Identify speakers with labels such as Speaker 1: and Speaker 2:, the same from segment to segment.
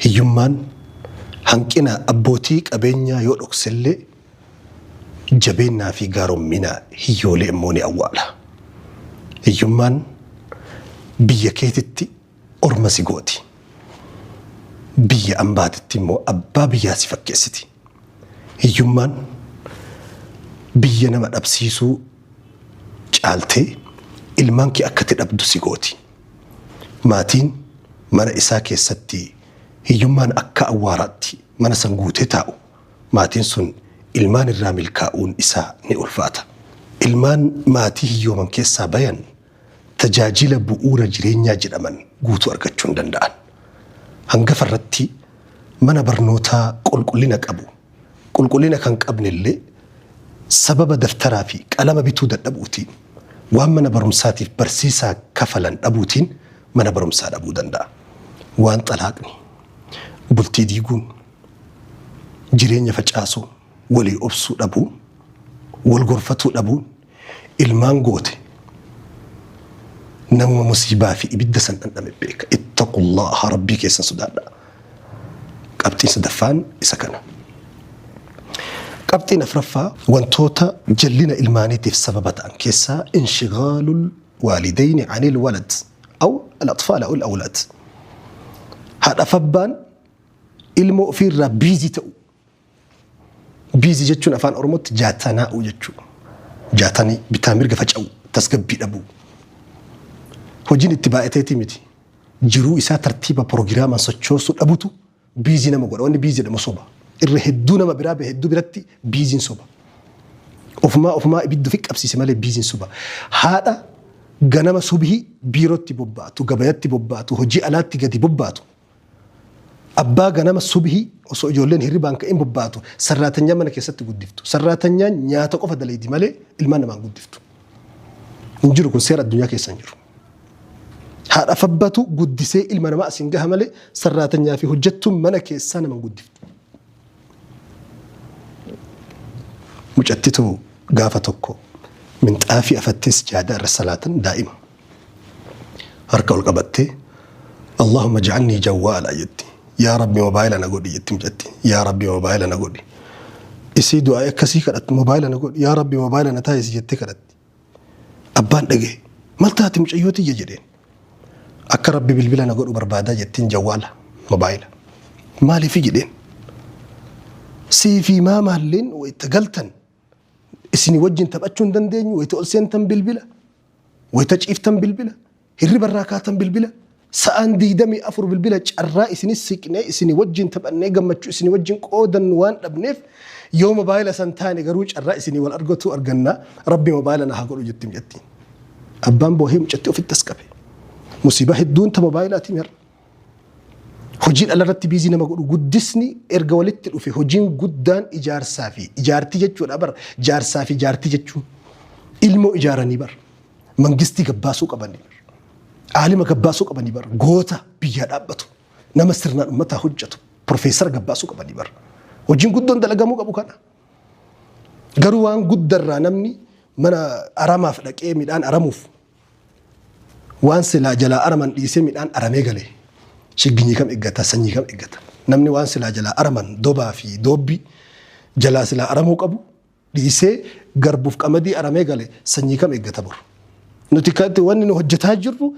Speaker 1: hiyyummaan hanqina abbootii qabeenyaa yoo dhoksellee jabeennaa fi gaaromminaa hiyyoolee immoo ni awwaala. Hiyyummaan biyya keetitti orma si gooti. Biyya ambaatitti immoo abbaa biyyaa si fakkeessiti. Hiyyummaan biyya nama dhabsiisuu caaltee ilmaan kee akkati dhabdu si gooti. Maatiin mana isaa keessatti hiyyummaan akka awwaaraatti mana san guutee taa'u. Maatiin sun ilmaan irraa milkaa'uun isaa ni ulfaata. Ilmaan maatii hiyyooman keessaa bayan tajaajila bu'uura jireenyaa jedhaman guutuu argachuu hin danda'an. Hangafa irratti mana barnootaa qulqullina qabu. Qulqullina kan qabnellee sababa daftaraa fi qalama bituu dadhabuutiin waan mana barumsaatiif barsiisaa kafalan dhabuutiin mana barumsaa dhabuu danda'a. Waan xalaaqni, bultii diiguun, jireenya facaasuu, walii obsuu dhabuun, wal gorfatuu dhabuun ilmaan goote nama musiibaa fi ibidda san dhandhame beeka. Ittaqullaha rabbii keessan sodaadha. Qabxiin sadaffaan isa kana. Qabxiin afraffaa wantoota jallina ilmaaniitiif sababa ta'an keessaa inshigaalul waalidayni anil walad aw al-atfaal aw al-awlaad. Haadha abbaan ilmoo ofiirraa biizii ta'u. Biizii jechuun afaan Oromootti jaatanaa'u jechuudha. Jaatanii bitaa mirga faca'u tasgabbii dhabuu. Hojiin itti baay'ateeti miti. Jiruu isaa tartiiba proogiraamaan sochoosuu dhabutu biizii nama godha. Wanni biizii jedhamu soba. Irra hedduu nama biraa hedduu biratti biiziin soba. Ofumaa ibiddu fi qabsiise malee biiziin soba. Haadha ganama subhii biirootti bobbaatu, gabayatti bobbaatu, hojii alaatti gadi bobbaatu. Abbaa ganama subhii osoo ijoolleen hirribaan ka'in bobbaatu sarraatanyaa mana keessatti guddiftu. Sarraatanyaan nyaata qofa dalayti malee ilmaan namaan guddiftu. Hin jiru kun seera addunyaa keessa hin jiru. Haadha abbatu guddisee ilma namaa asiin gaha malee sarraatanyaa fi hojjettuun mana keessaa namaan guddiftu. Mucattituu gaafa tokko minxaafii afattees jaadaa irra salaatan daa'ima. Harka ol qabattee Allahumma ja'alnii jawwaala jetti. Yaa Rabbi moobaayila na godhi jetti mucatti. Yaa Rabbi moobaayila na godhi. Isii du'aa akkasii kadhatti moobaayila na godhi. Yaa Rabbi moobaayila na taa'isi jettee kadhatti. Abbaan dhagee maal taati mucayyooti jedheen. Akka Rabbi bilbila na godhu barbaadaa jettiin jawwaala moobaayila. Maaliif jedheen? Siifi maalleen wayita galtan isinii wajjin taphachuu hin dandeenyu wayita ol seentan bilbila wayita ciiftan bilbila hirriba irraa kaatan bilbila sa'aan 24 bilbila carraa isinis siqnee isinii wajjin taphannee gammachuu isinii wajjin qoodannu waan dhabneef yoo moobaayila san taane garuu carraa isinii wal argatu argannaa Rabbi moobaayila na haa godhu jettiin jettiin. Abbaan boohee mucatti ofitti as qabe. Musiibaa hedduun ta moobaayilaatiin har'a. Hojiin alarratti biizii nama godhu guddisni erga walitti dhufe hojiin guddaan ijaarsaa fi ijaartii jechuudha bar jaarsaa fi ijaartii jechuun ilmoo ijaaranii bar mangistii gabbaasuu qabanii bar aalima gabbaasuu qabanii bar goota biyyaa dhaabbatu nama sirnaan uummataa hojjetu profeesara gabbaasuu qabanii bar hojiin guddoon dalagamuu qabu kana garuu waan guddarraa namni mana aramaaf dhaqee midhaan aramuuf waan silaa jalaa araman dhiisee midhaan aramee galee. Shigginyi kam eeggata, sanyii kam eeggata. Namni waan silaa jalaa araman dobaa fi doobbii jalaa silaa aramuu qabu dhiisee garbuuf qamadii aramee gale sanyii kam eeggata boru. Nuti kanatti wanni nu hojjetaa jirru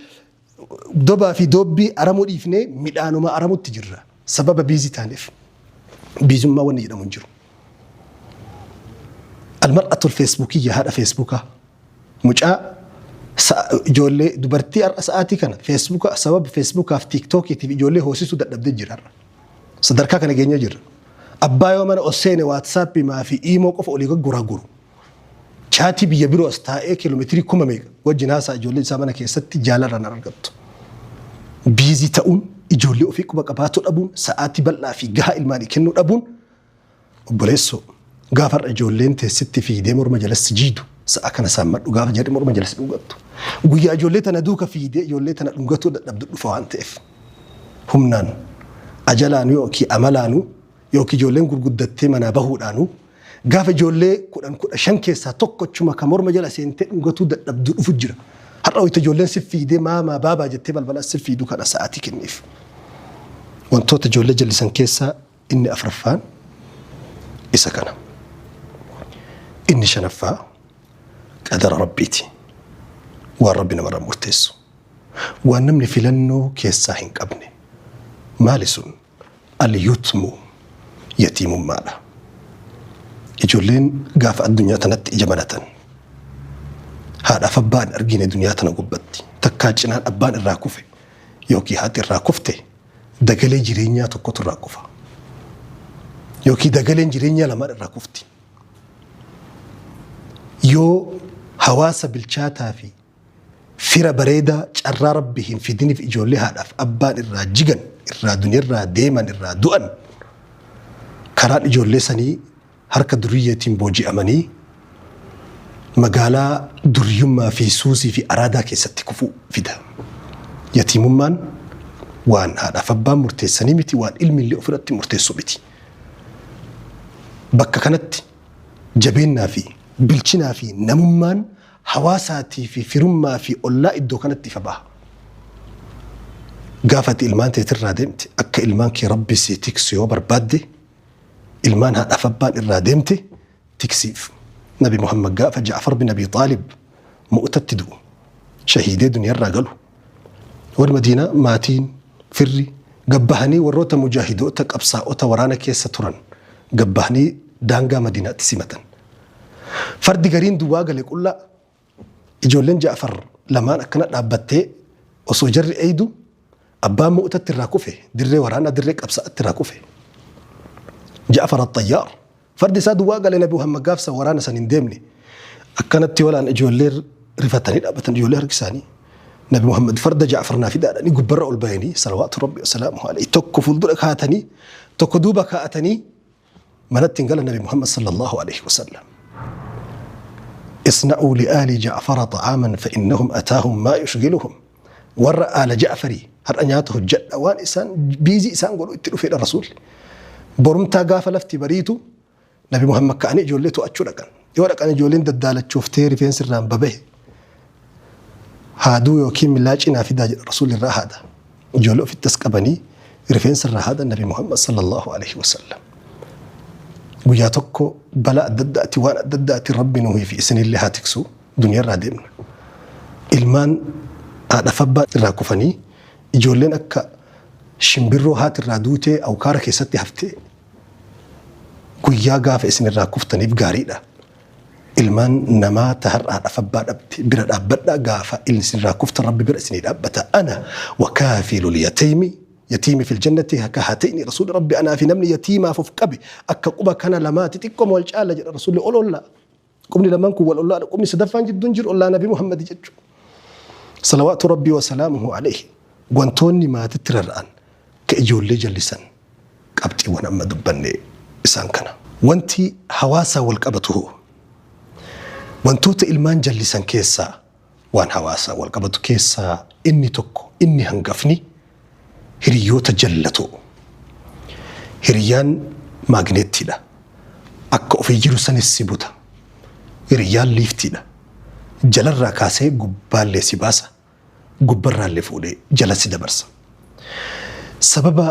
Speaker 1: dobaa fi doobbii aramuu dhiifnee midhaanuma aramutti jirra. Sababa biizii taaneef. Biizummaa wanni jedhamu hin jiru. Almar'atul feesbuukii haadha feesbuukaa. Mucaa ijoollee dubartii har'a sa'aatii kana feesbuuka sababa feesbuukaaf tiiktookiitiif ijoollee hoosisuu dadhabdee jira. Sadarkaa kana geenye jirra. Abbaa yoo mana osseene waatsaappii maa fi iimoo qofa olii gurguraa guru. Chaatii biyya biroo as taa'ee kiiloomeetirii 1000 wajjin haasaa ijoollee isaa mana keessatti jaalarraan argattu. Biizii ta'uun ijoollee ofii quba qabaatu dhabuun sa'aatii bal'aa fi gahaa ilmaanii kennuu dhabuun obboleessoo gaafa har'a ijoolleen teessitti fiidee morma jalatti jiidu. Sa'a kana saammadhu gaafa jedhee morma jalatti dhungattu. Guyyaa ijoollee tana duuka fiidee ijoollee tana dhungatuu dadhabdu dhufa waan ta'eef. Humnaan ajalaan yookiin amalaanuu yookiin ijoolleen gurguddattee manaa bahuudhaanuu gaafa ijoollee 15 keessaa tokkochuma kan morma jala seentee dhungatuu dadhabdu dhufu jira. Har'a wayita ijoolleen si fiidee maamaa baabaa jettee balbala si fiiduu kana sa'aatii kenneef. wantoota ijoollee jallisan keessaa inni afraffaan isa kana. Inni shanaffaa qadara rabbiiti. Waan rabbi namarraa murteessu. Waan namni filannoo keessaa hin qabne. Maali sun? Al-yutmu yatiimummaadha. Ijoolleen gaafa addunyaa tanatti ija banatan. Haadhaaf abbaan argine duniyaa tana gubbatti. Takkaa cinaan abbaan irraa kufe yookiin haati irraa kufte dagalee jireenyaa tokkotu irraa kufa. Yookiin dagaleen jireenyaa lamaan irraa kufti. Yoo hawaasa bilchaataa fi fira bareedaa carraa rabbi hin fidiniif ijoollee haadhaaf abbaan irraa jigan, irraa duniirraa deeman, irraa du'an karaan ijoollee sanii harka duriyyeetiin booji'amanii magaalaa duriyummaa fi suusii fi araadaa keessatti kufuu fida. Yatiimummaan waan haadhaaf abbaan murteessanii miti, waan ilmi illee ofirratti murteessu miti. Bakka kanatti jabeennaa fi bilchinaa fi namummaan hawaasaatii fi firummaa fi ollaa iddoo kanatti ifa baha. Gaafati ilmaan teetirraa deemte akka ilmaan kee rabbi si tiksu yoo barbaadde ilmaan haadhaaf abbaan irraa deemte tiksiif. Nabi Muhammad gaafa Ja'far bin Abi Xaalib mu'tatti du'u shahiidee duniyaarraa galu. Warri Madiinaa maatiin firri gabbahanii warroota mujaahidoota qabsaa'ota waraana keessa turan gabbahanii daangaa Madiinaatti simatan. Fardi gariin duwwaa gale qullaa ijoolleen Ja'far lamaan akkana dhaabbattee osoo jarri eeydu abbaan mu'tatti irraa kufe dirree waraanaa dirree qabsaa'atti irraa kufe. Ja'far at-Tayyaar fardi isaa duwwaa gale Nabi Muhammad gaafsa waraana san hin deemne akkanatti walaan ijoollee rifatanii dhaabbatan ijoollee harkisaanii. Nabi Muhammad farda Ja'far naa fidaadhanii gubbarra ol bahanii salawaatu rabbi wasalaamuhu alayhi tokko fuuldura kaa'atanii tokko duuba kaa'atanii manatti hin gala Nabi Muhammad sallallahu alayhi wasallam. اصنعوا لآل جعفر طعاما فإنهم أتاهم ما يشغلهم ورأى آل جعفري هر أنياته الجد وان إسان بيزي إسان قولوا اتلوا في الرسول برمتا قافة لفتي بريتو نبي محمد كأني جوليتو أتشو لكن يورك أنا جولين ددالة شوفتيري فين سران ببه هادو يوكيم ملاجئنا في داج الرسول الرا هذا جولو في التسكبني رفين سر هذا النبي محمد صلى الله عليه وسلم guyyaa tokko balaa adda addaati waan adda addaati rabbi nuyi fi isinillee haa tiksu duniyaarraa deemna. Ilmaan haadhaaf abbaa irraa kufanii ijoolleen akka shimbirroo haati irraa duutee awkaara keessatti haftee guyyaa gaafa isinirraa kuftaniif gaariidha. Ilmaan namaa taharraa haadhaaf abbaa dhabde bira dhaabbadhaa gaafa isinirraa kuftan rabbi bira isinii dhaabbata. Ana wakaafilul yatiimi يتيمي في الجنة كهاتين رسول ربي أنا في نمني يتيما ففقبي أكا قبا كان لما تتقم والجعال رسول الله أولو الله قمني لمنكو والله قمني سدفان جد دنجر الله نبي محمد جد صلوات ربي وسلامه عليه وانتوني ما تترران كإجول لي جلسا قبتي ونما دبني إسان كان وانتي حواسا والقبته وانتوت إلمان جلسا كيسا وان حواسا والقبته كيسا إني تكو إني هنقفني hiriyoota jallatu hiriyaan maagneettiidha akka ofii jiru sanis si buta hiriyaan liiftiidha jalarraa kaasee gubbaallee si baasa gubbarraallee fuudhee jala si dabarsa sababa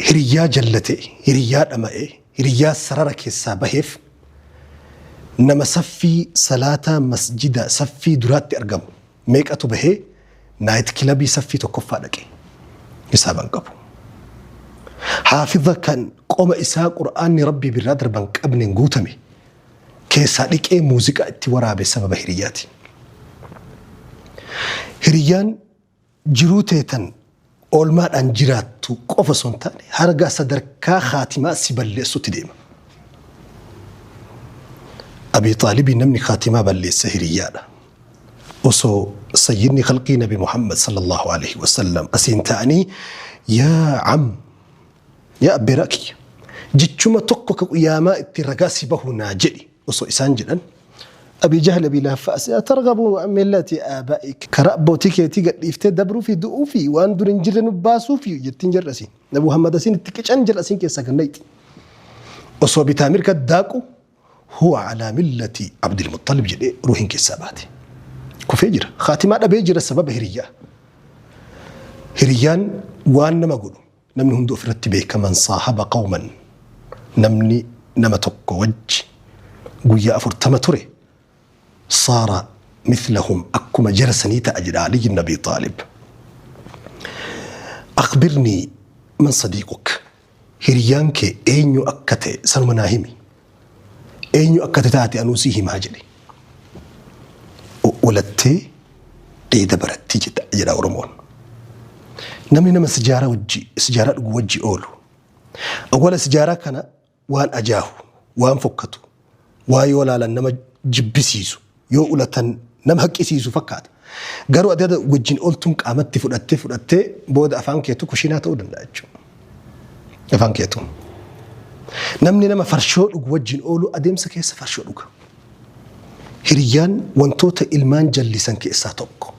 Speaker 1: hiriyaa jallate hiriyaa dhama'ee hiriyaa sarara keessaa baheef nama saffii salaataa masjida saffii duraatti argamu meeqatu bahee naayit kilabii saffii tokkoffaa dhaqe حسابا قبو حافظة كان قوم إساء قرآن ربي بالرادر بان قبن نقوتمي كيسا لك اي موسيقى اتورا بسبب هرياتي هريان جروتيتن أولمان أنجراتو قوفا سنتاني هرقا صدركا خاتمة سيبالي ستديم أبي طالبي نمني خاتمة بالي سهريانا وصو سيدني خلقي نبي محمد صلى الله عليه وسلم أسينتاني يا عم يا أبي راكي جتشما تقوك يا ما اترقاسي به ناجلي وصو إسان جدا أبي جهل بلا فأس ترغبوا عن ملة آبائك كرأبوتك يتيقى إفتاد دبرو في دؤو في واندر انجر نباسو في جتنجر أسين نبو محمد أسين اتكيش انجر أسين كيسا قنيت وصو بتامير كداكو هو على ملة عبد المطلب جدي روحين كيساباتي كفجر خاتمة بيجر السبب هرية هريان وان ما قولوا نمني هندو فرت بيك من صاحب قوما نمني نما توكو وج قويا أفر تمتري صار مثلهم أكما جرسني تأجر علي النبي طالب أخبرني من صديقك هريانك أينيو أكتي سلمناهمي أينيو أكتي تاتي أنوسيه ماجري ولدتي ديدا برتي جد أجر أورمون نمني نما سجارة وجي أولو أولا سجارة كان وان أجاهو وان فكتو وايولا لنما جبسيسو يو أولتن نما هكيسيسو فكات قالوا أدادا وجين أولتم قامت فلأتي بود أفان كيتو كشينات أودن لاجو أفان كيتو نمني نما فرشو وجين أولو أديم سكيس فرشو لغا هريان وانتوتا إلمان جلسان كيسا توقو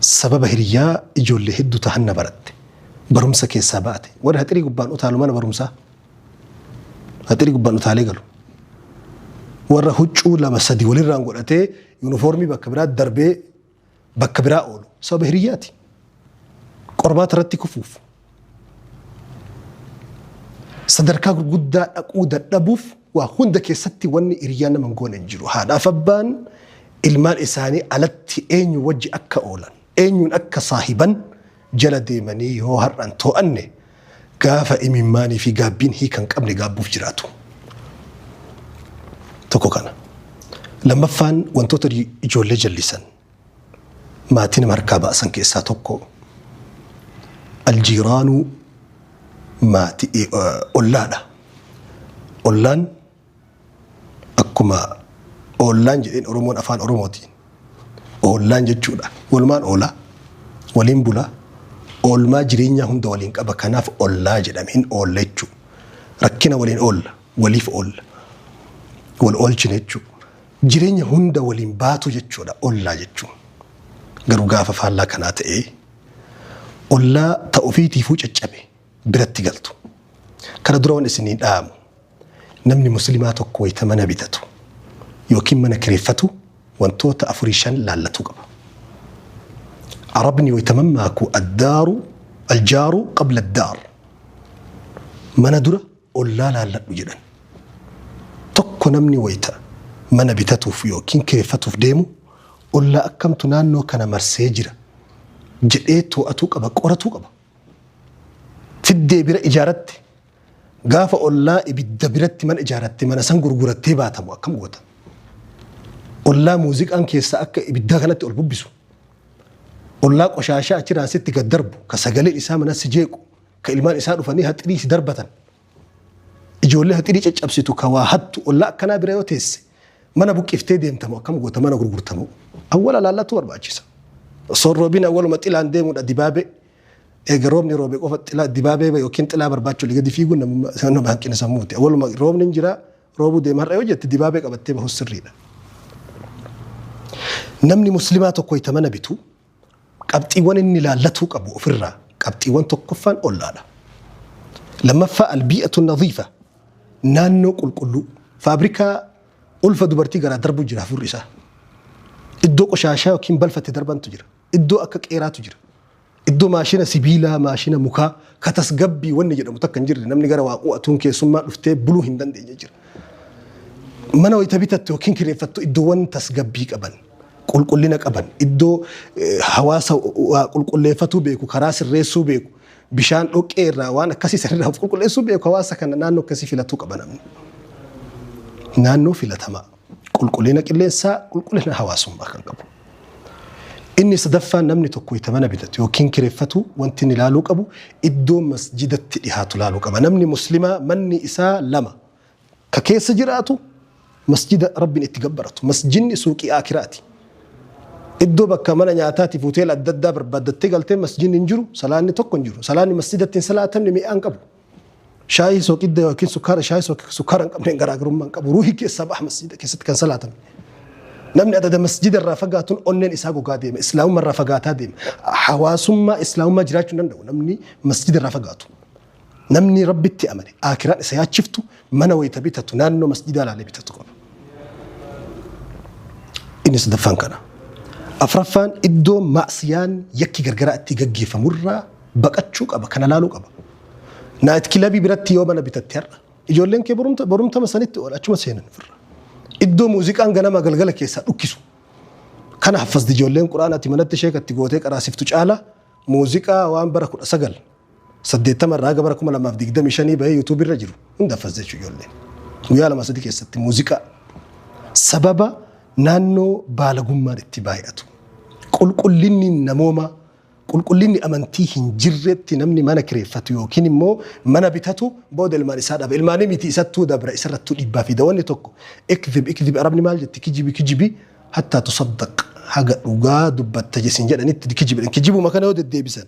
Speaker 1: سبب هريا إجولي هدو تهنا برد برمسا كيسا باتي ورا هتري قبان أتالو مانا برمسا هتري قبان أتالي قالو ورا هجو لما سدي ولي رانقو لأتي يونيفورمي بكبرات دربي بكبرات أولو سبب هرياتي قربات رتي كفوف صدركا قد أقود نبوف وخوندك يستي واني إريانا من قول انجلو هذا فبان المال إساني علتي أين يوجي أكا أولا أين أكا صاحبا جل ديماني هو هران تو أني قافا إميماني في قابين هي كان قبل قابو في جراتو تكو كان لما فان وانتو تري جولي جلسان ما تين مركبا أسان كيسا توكو الجيران ما تي أولانا أولان أكما أولان جدين أرومون أفان أروموتين أولان جدّودا ولمان أولا ولين بولا أولما جرينيا هم دولين كأبا كناف أولا جدامين أولا جدّو ركنا ولين أولا وليف أولا والأول جنجو جرينيا هم دولين باتو جدّودا أولا جدّو قرو قافة فالا كانت إيه أولا تأوفيتي فوج أجابي براتي قلتو كان دروان السنين آمو نمني مسلمات كويت من بيتته يوكين من كريفته وانتوت أفريشان لالتو قبا عربني ويتمماكو الجار قبل الدار من درة ولا لا وجدا تكو نمني ويتا من بيتته في يوكين كريفته في ديمو ولا أكمت نانو كان مرسيجرة جئتو أتوك أبا قرتو قبا تدي بر إجارتي قاف أولا إبدا برتي من إجارتي من سنقر قرتي باتمو أكم قوتا أولا موزيك أنك يساك إبدا غلطي أولبوبسو أولا قشاشا أترا ستي كدربو كساقالي إسام ناس جيكو كإلمان إسان فاني هتريش دربتا إجولي هتريش أبسيتو كواهدتو أولا كنا بريو تيسي من أبوك إفتيدي امتمو أكم قوتا من أقر قرتمو أولا لا تور باجيسا صور روبين أول ما تيلا عندهم دبابي روبني روبي قفت لا دبابة يمكن تلا برباچو لقى دي فيقول نم بحكي نسموتي أول ما روبني نجرا روبو دي مرة يوجد دبابة قبته به السرينا نمني مسلمات كوي تمنا بتو قبتي وان إني لا لتوك أبو أفرّا قبتي وان تقفان أولا لا لما فاء البيئة النظيفة نانو كل فابريكا ألف دبرتي قرا دربو جرا في الرئاسة إدو قشاشة وكين بلفة دربان تجرا إدو أكك إيرا تجرا إدو ماشينا سبيلا ماشينا مكا كتسقبي ونجر متكن جر نمني قرا وقوة كي ثم نفتي بلو هندن دي جر منا ويتبيتت وكين كريفتو إدو وان تسقبي كبن قل لنا كبن إدو حواسا قل فتو بيكو كراس الرئيسو بيكو بشان أوكي وانا كسي سرنا قل إسو بيكو حواسا كان نانو كسي فيلاتو كبن نانو فيلاتما قل لنا كليسا قل لنا حواسهم ما كان قبل إني صدفا نمني تكوي تمنا بدت يوكين كريفتو وانتني لالوك أبو إدو مسجدة إهاتو لالوك أبو نمني مسلمة مني إساء لما ككيس جراتو مسجد ربي اتقبرتو مسجني سوكي آكراتي إدو بكا منا نياتاتي فوتيل الددا بربادتي قلتين مسجن نجرو سلاني توكو نجرو سلاني مسجدة سلاة تمني مئان قبو شاي سوك إدو يوكين سكار شاي سوك سكار انقبنين قراقرون من قبو روحي كي الصباح مسجدة كيست كان سلاة تمني نمني أدى مسجد الرافقات أنن إساقو قادم إسلام الرافقات هادم حواسما إسلام ما جراج نندو نمني مسجد الرافقات نمني ربي التأمني آكران إسيات شفتو من ويتبيتتو نانو مسجد على بيتتو إني صدفان كان أفرفان إدو مأسيان يكي قرقراء تيقاقي فمرة baqachuu qaba kana laaluu qaba naayit kilabii biratti yoo mana bitatte har'a ijoolleen kee barumta masanitti achuma seenan ofirra iddoo muuziqaan ganama galgala keessaa dhukkisu kana haffazdi ijoolleen quraanaatti manatti sheekatti gootee qaraasiftu caala muuziqaa waan bara 1980 irraa gara bara 2025 bahee YouTube irra jiru hunda haffazde ijoolleen guyyaa lama sadii keessatti muuziqaa sababa naannoo baalagummaan itti baay'atu qulqullinni namooma qulqullinni amantii hin jirretti namni mana kireeffatu yookiin immoo mana bitatu booda ilmaan isaa dhabe ilmaanii miti isattuu dabra isarrattuu dhibbaa fi dawanni tokko ikdhib arabni maal jetti kijibi hattaa tusaddaq haga dhugaa dubbatta jesin jedhanitti kijibu makana yoo deddeebisan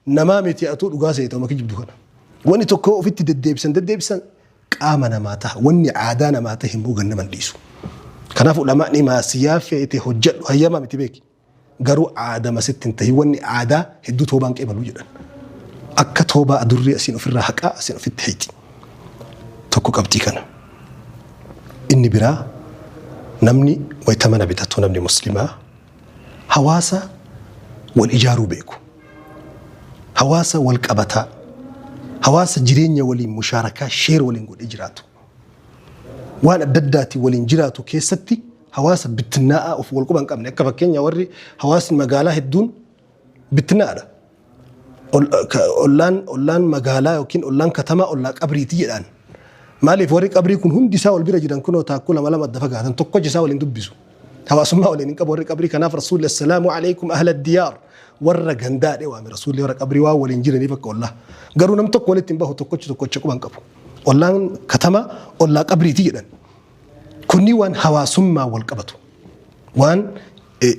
Speaker 1: namaa miti atuu dhugaa seeta uma kijibdu kana wanni tokko ofitti deddeebisan qaama namaa ta'a wanni aadaa namaa ta'a hin buugan naman dhiisu kanaaf ulamaa'ni maasiyaa feete hojjedhu hayyamaa miti beeki garuu aadaa masitti hin tahi wanni aadaa hedduu toobaan qeebaluu jedhan akka toobaa adurree asiin ofirraa haqaa asiin ofitti hayti tokko qabxii kana inni biraa namni wayita mana bitatu namni muslimaa hawaasa wal ijaaruu beeku hawaasa wal qabataa hawaasa jireenya waliin mushaarakaa sheer waliin godhee jiraatu waan adda addaati waliin jiraatu keessatti hawaasa bittinnaa'aa of wal quban qabne akka fakkeenya warri hawaasni magaalaa hedduun bittinnaa'aadha ollaan magaalaa yookiin ollaan katamaa ollaa qabriitii jedhaan maaliif warri qabrii kun hundi isaa wal bira jiran kunoo taakkuu lama adda fagaatan tokko isaa waliin dubbisu hawaasummaa waliin hin qabu warri qabrii kanaaf rasuulli assalaamu alaykum ahla diyaar warra gandaadhe waame rasuulli warra qabrii waa waliin jiraniif akka ollaa garuu nam tokko walitti hin bahu tokkocha quban qabu ollaan katamaa ollaa qabriitii jedhan kunni waan hawaasummaa wal qabatu waan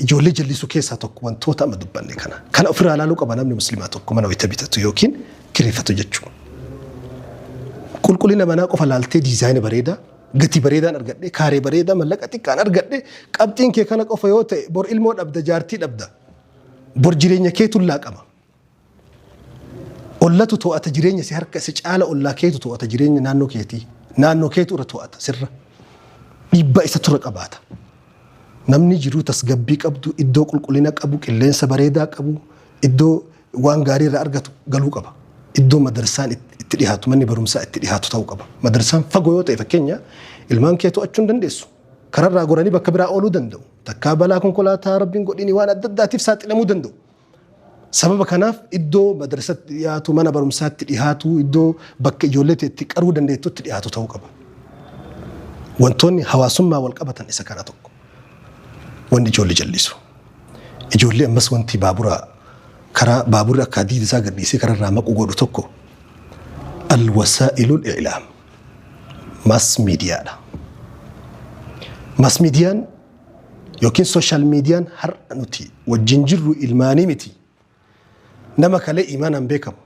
Speaker 1: ijoollee jallisuu keessaa tokko wantoota amma dubbanne kana ofirraa ilaaluu qaba namni muslimaa tokko mana wayita bitatu yookiin kireeffatu jechuudha. Qulqullina manaa qofa laaltee diizaayina bareedaa gati bareedaan argadhe kaaree bareedaa mallaqa xiqqaan argadhe qabxiin kee kana qofa yoo ta'e bor ilmoo dhabda jaartii dhabda bor jireenya keetu laaqama. Ollatu to'ata jireenya si harka si caala ollaa keetu to'ata jireenya naannoo keetu irra to'ata sirra. Dhiibbaa isa tura qabaata. Namni jiruu tasgabbii qabdu iddoo qulqullina qabu qilleensa bareedaa qabu iddoo waan gaarii irraa argatu galuu qaba. Iddoo madarsaan itti dhiyaatu manni barumsaa itti dhiyaatu ta'uu qaba. Madarsaan fagoo yoo ta'e fakkeenya ilmaan kee to'achuu hin dandeessu. Kararraa goranii bakka biraa ooluu danda'u. Takkaa balaa konkolaataa rabbiin godhini waan adda addaatiif saaxilamuu danda'u. Sababa kanaaf iddoo madrasatti dhiyaatu mana barumsaatti dhiyaatu iddoo bakka ijoollee itti qaruu dandeettutti dhiyaatu ta'uu qaba. Wantoonni hawaasummaa wal qabatan isa kana tokko. Wanni ijoollee jallisu. Ijoollee ammas wanti karaa baaburri akka adiin isaa gadhiisee kararraa maquu godhu tokko alwasaa'ilul i'laam mass miidiyaadha. Mass miidiyaan yookiin sooshaal miidiyaan har'a nuti wajjin jirru ilmaanii miti. Nama kalee imaanaan beekamu,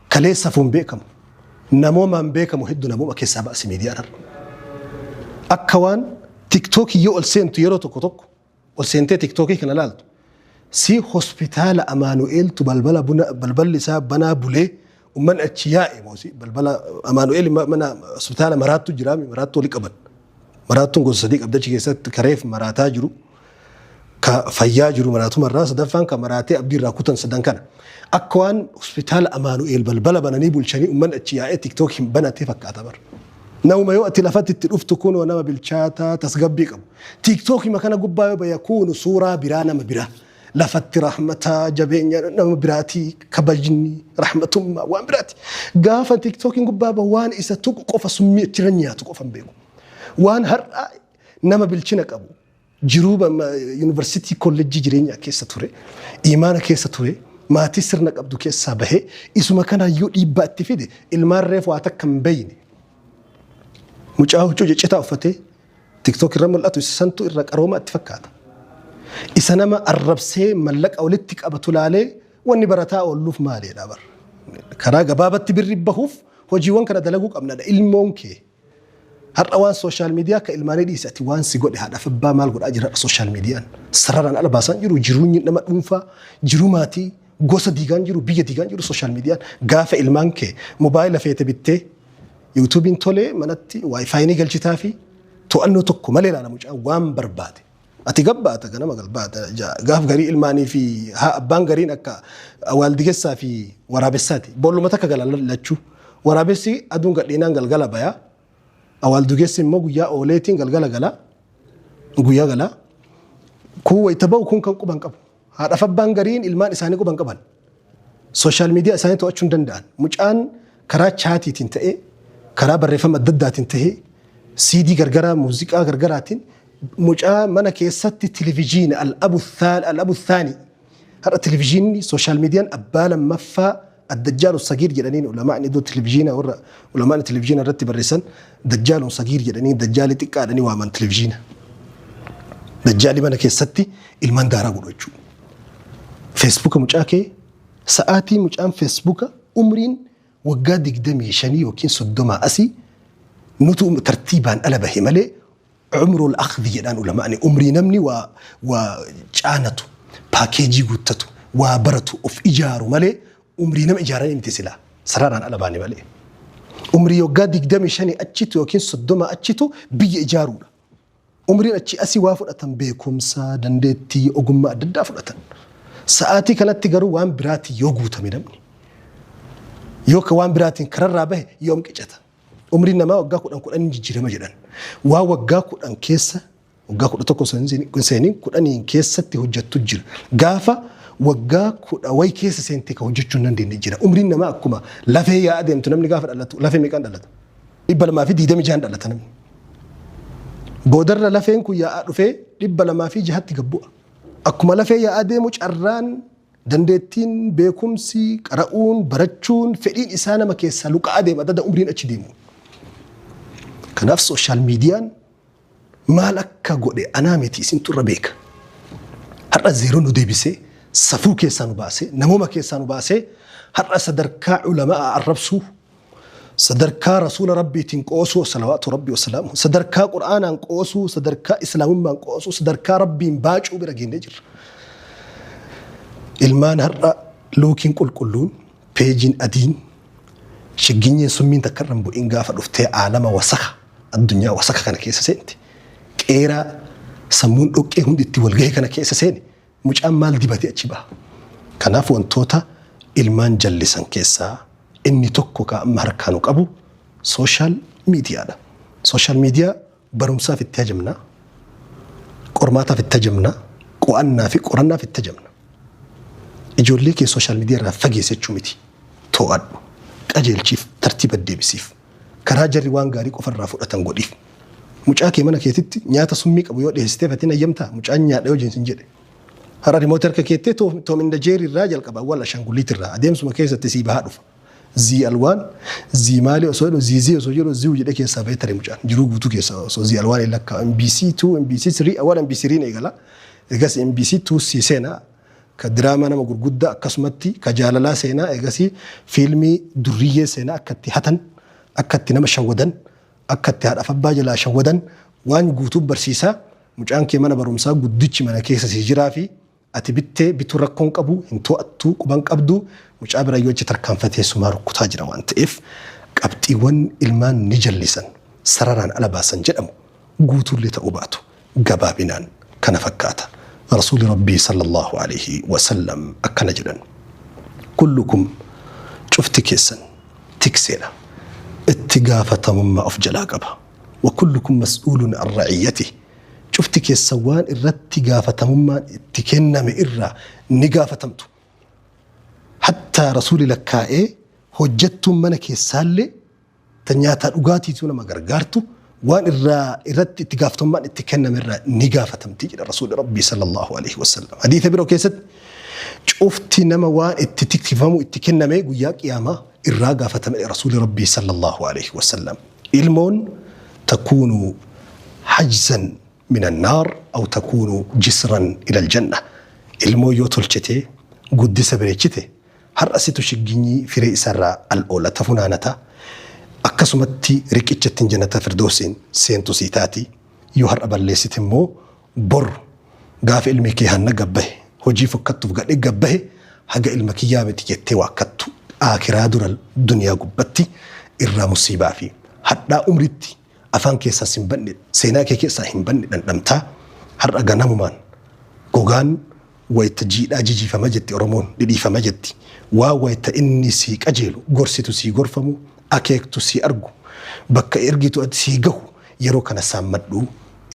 Speaker 1: kalee safuun beekamu, namoomaan beekamu hedduu namooma keessaa baase miidiyaan har'a. Akka waan tiktookii yoo ol seentu yeroo tokko ol seentee tiktookii kana laaltu si hospitaala Amaanu'eeltu balballi isaa banaa bulee umman achi yaa'e moosi balbala Amaanu'eel mana hospitaala maraattu jiraami maraattu wali qaban maraattuun gosa sadii qabdachi keessatti kareef maraataa jiru ka fayyaa jiru maraatumarraa sadaffaan ka maraatee abdiirraa kutan sadan kana akka waan hospitaala Amaanu'eel balbala bananii bulchanii umman achi yaa'ee tiktookiin banatee fakkaata bara. نوم يؤتي لفتت الأفتكون ونما بالشاتا تسقبي قبو تيك توكي مكان قبا يكون صورة برانا مبرا لفت رحمتا جبين نما براتي كبجني رحمة وان براتي قافا تيك توكي قبا وان إسا توك قفا سمي ترنيا توك قفا بيكو وان هر نما بالشنا قبو جروبا يونيفرسيتي كوليج جرينيا كيسا توري إيمانا كيسا توري ما تسرنا قبدو كيسا بهي إسو مكان يو إيبات فيدي المارف واتك كم بيني مجاهد جيتا وفتي تيك توك الرمل أتو سنتو إرق أروما اتفكاتا إسانما الربسي ملك أو لتك أبتولالي واني برتا أولوف مالي دابر كرا قبابة تبري بهوف وجيوان كرا دلقوك أمنا دا إلمونكي هر أوان سوشال ميديا كإلماني دي سأتي وان سيقود هذا فبا مال قد أجر سوشال ميديا سراران على باسان جرو جروني نما أنفا جرو ماتي غوصة ديغان جرو بيجا ديغان جرو سوشال ميديا غافة إلمانكي موبايل فيت بيتي يوتيوبين تولي منتي واي فاي نيجل جتافي تو أنو تكو مالي أنا مجا وان بربادي أتقبّات أنا ما قلبات قاف قري الماني في ها أبان قرين أكا والدي قصة في ورابساتي بقول متى قال لا تشو ورابسي أدون قال لنا قال بيا والدي قصة مو جيا أوليتين قال جويا قال كو يتبو كون كم كبان كب هذا فبان قرين المان إساني كبان كبان سوشيال ميديا إساني تو أشون دندان مجان كرا شاتي تنتهي كرا بريفم الددات تنتهي سيدي غرغرة موسيقى غرغراتين مجا منا كيست التلفزيون الأب الثاني هذا التلفزيون سوشيال ميديا أبالا مفا الدجال الصغير جدانين علماء ندو التلفزيون ورا علماء التلفزيون رتب الرسن دجال صغير جدانين دجال تكادني وامن تلفزيون دجال منا كيست المان دارا غدوچو فيسبوك مجاكي ساعاتي مجان فيسبوك عمرين وقا دقدمي شني وكين صدما أسي نتو ترتيبا ألا بهملي عمر الأخذ جدان علماء عمري نمني وجانتو باكيجي قطتو وبرتو أف إجارو مالي عمري نم إجاراني متسلا سراران ألا باني مالي عمري وقا دقدمي شني أتشتو وكين صدما أتشتو بي إجارو عمري أتشي أسي وافرأتن بيكم سا دندتي أقمى ددا فرأتن ساعاتي كانت تقروا وان براتي يوغوتا مينمني يوكا وان براتين كرر به يوم كجتا عمري نما وقا كودان جيجيره مجدان وا وقا كودان كيسا وقا كودان توكو سينين كودان كيسا تي حجتو جير غافا وقا كودا واي كيسا سينتي كحجتو نندي نجيرا عمري نما اكما لافي يا ادم تنمني غافا دلتو لافي ميكان دلتو يبل ما في ديدم جان دلتن بودر لافين كو يا دفه يبل ما في جهات غبو اكما لافي يا ادم چران دندتين بيكمسي قرؤون برچون فدين اسانا ما كيسا لوقا ادم دد عمرين اچ ديمو كناف سوشيال ميديا مالك غودي انامتي سنتو ربيك هر زيرو نو ديبسي صفو كيسانو باسي نموما كيسانو باسي هر صدركا علماء عربسو صدركا رسول ربي تنقوسو صلوات ربي وسلامه صدركا قرآن انقوسو صدركا اسلام انقوسو صدركا ربي باچو برغين دجر ilmaan har'a lookiin qulqulluun peejiin adiin shigginyeen summiin takkarran bu'in gaafa dhuftee aalama wasaka addunyaa wasaka kana keessa seenti qeeraa sammuun dhoqqee hundi itti walgahee kana keessa seeni mucaan maal dibatee achi baha kanaaf wantoota ilmaan jallisan keessaa inni tokko ka amma harkaanu qabu sooshaal miidiyaadha sooshaal miidiyaa barumsaaf itti hajamna qormaataaf itti hajamna qo'annaa fi qorannaaf itti hajamna ijoollee kee sooshaal miidiyaa irraa fageessachuu miti to'adhu qajeelchiif tartiiba deebisiif karaa jarri waan gaarii qofarraa fudhatan godhiif mucaa kee mana keetitti nyaata summii qabu yoo dhiyeessitee fatiin ayyamtaa mucaan nyaadha yoo jeensin jedhe hara rimoota harka keettee toominda jeeri irraa jalqaba wal ashaangulliit irraa adeemsuma keessatti sii bahaa dhufa zii alwaan zii maalii osoo jedhu zii osoo jedhu zii jedhe keessaa bahee tare mucaan jiruu guutuu keessaa osoo zii alwaan ilakka MBC2 MBC3 awwal MBC3 eegala egas MBC2 sii seenaa ka diraama nama gurguddaa akkasumatti ka jaalalaa seenaa egasii fiilmii durriyyee seenaa akkatti hatan akkatti nama shawwadan akkatti haadha abbaa jalaa shawwadan waan guutuu barsiisaa mucaan kee mana barumsaa guddichi mana keessa sii jiraa fi ati bittee bituu rakkoon qabu hin to'attuu quban qabdu mucaa bira yoo tarkaanfatee sumaa rukkutaa jira waan ta'eef qabxiiwwan ilmaan ni jallisan sararaan ala baasan jedhamu guutuullee ta'uu baatu gabaabinaan kana fakkaata. رسول ربي صلى الله عليه وسلم أكن جدا كلكم شفت كيسا تكسينا اتقافة مما أفجل عقبها وكلكم مسؤول عن رعيته شفت كيسا وان اتقافة مما اتكنا مئرة نقافة تمتو حتى رسول لكائي هجتم منك يسالي تنياتا أغاتي تونا ما غرغارتو وان الرد اتقافتم من اتكنا مرة نقافة تمتيج رسول ربي صلى الله عليه وسلم حديث برو كيست شفتي نما وان اتتكفمو اتكنا مي قياك ياما الراقافة من رسول ربي صلى الله عليه وسلم المون تكون حجزا من النار أو تكون جسرا إلى الجنة المو يوتلشتي قدس بريشتي هرأسيتو شقيني في رئيس الأولى تفنانتا akkasumatti riqichatin jannata firdoosin seentu siitaati yoo har'a balleessite immoo bor gaafa ilmi kee hanna gabbahe hojii fokkattuuf gadhe gabbahe haga ilma kiyyaa miti jettee waakkattu aakiraa dura duniyaa gubbatti irraa musiibaa fi hadhaa umritti afaan keessaa hin banne seenaa kee keessaa hin banne dhandhamtaa har'a ganamumaan gogaan wayita jiidhaa jijiifama jetti Oromoon dhidhiifama jetti waa wayita inni sii qajeelu gorsitu sii gorfamu akeektu sii argu bakka ergitu sii gahu yeroo kana saammadhu